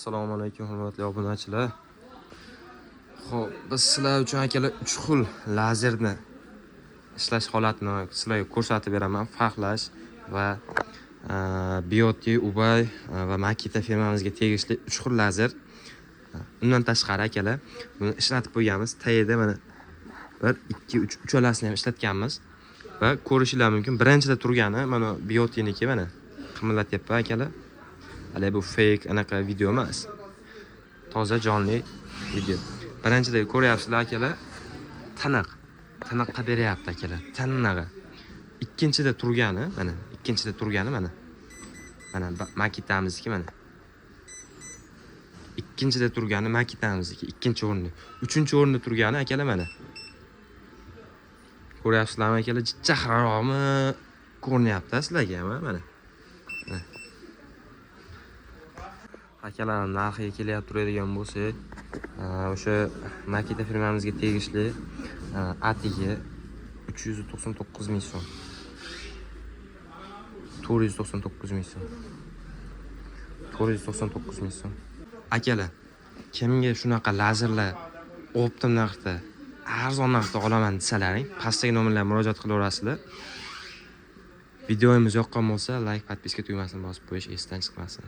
Assalomu alaykum hurmatli obunachilar. Xo'p, biz sizlar uchun akalar 3 xil lazerni ishlash holatini sizlarga ko'rsatib beraman. Farqlash va Bioti, Ubay va Makita firmamizga tegishli 3 xil lazer. Undan tashqari akalar, buni ishlatib qo'yganmiz. Tayida mana 1, 2, 3 uchalasini ham ishlatganmiz. Va ko'rishinglar mumkin. Birinchida turgani mana Biotiniki mana qimirlatyapman akalar. Hali bu fake anaqa video emas. Toza jonli video. Birinchida ko'ryapsizlar akalar. Tiniqqa beryapti akalar. Tinig'i. Ikkinchida turgani mana. Mana Makitamizniki mana. Ikkinchida turgani Makitamizniki, ikkinchi o'rinda. Uchinchi o'rinda turgani akalar mana. Ko'ryapsizlarmi akalar? Jahraroqmi ko'rinyapti sizlarga ham mana. Akalar narxiga kelib turadigan bo'lsak, o'sha Makita firmamizga tegishli atiga 399 ming so'm. 499 ming so'm. 499 ming so'm. Akalar, kimga shunaqa lazerlar optim narxda, arzon narxda olaman desalaring, pastdagi nomerlarga murojaat qilaverasizlar. Videomiz yoqqan bo'lsa, like, podpiska tugmasini bosib qo'yish esdan chiqmasin.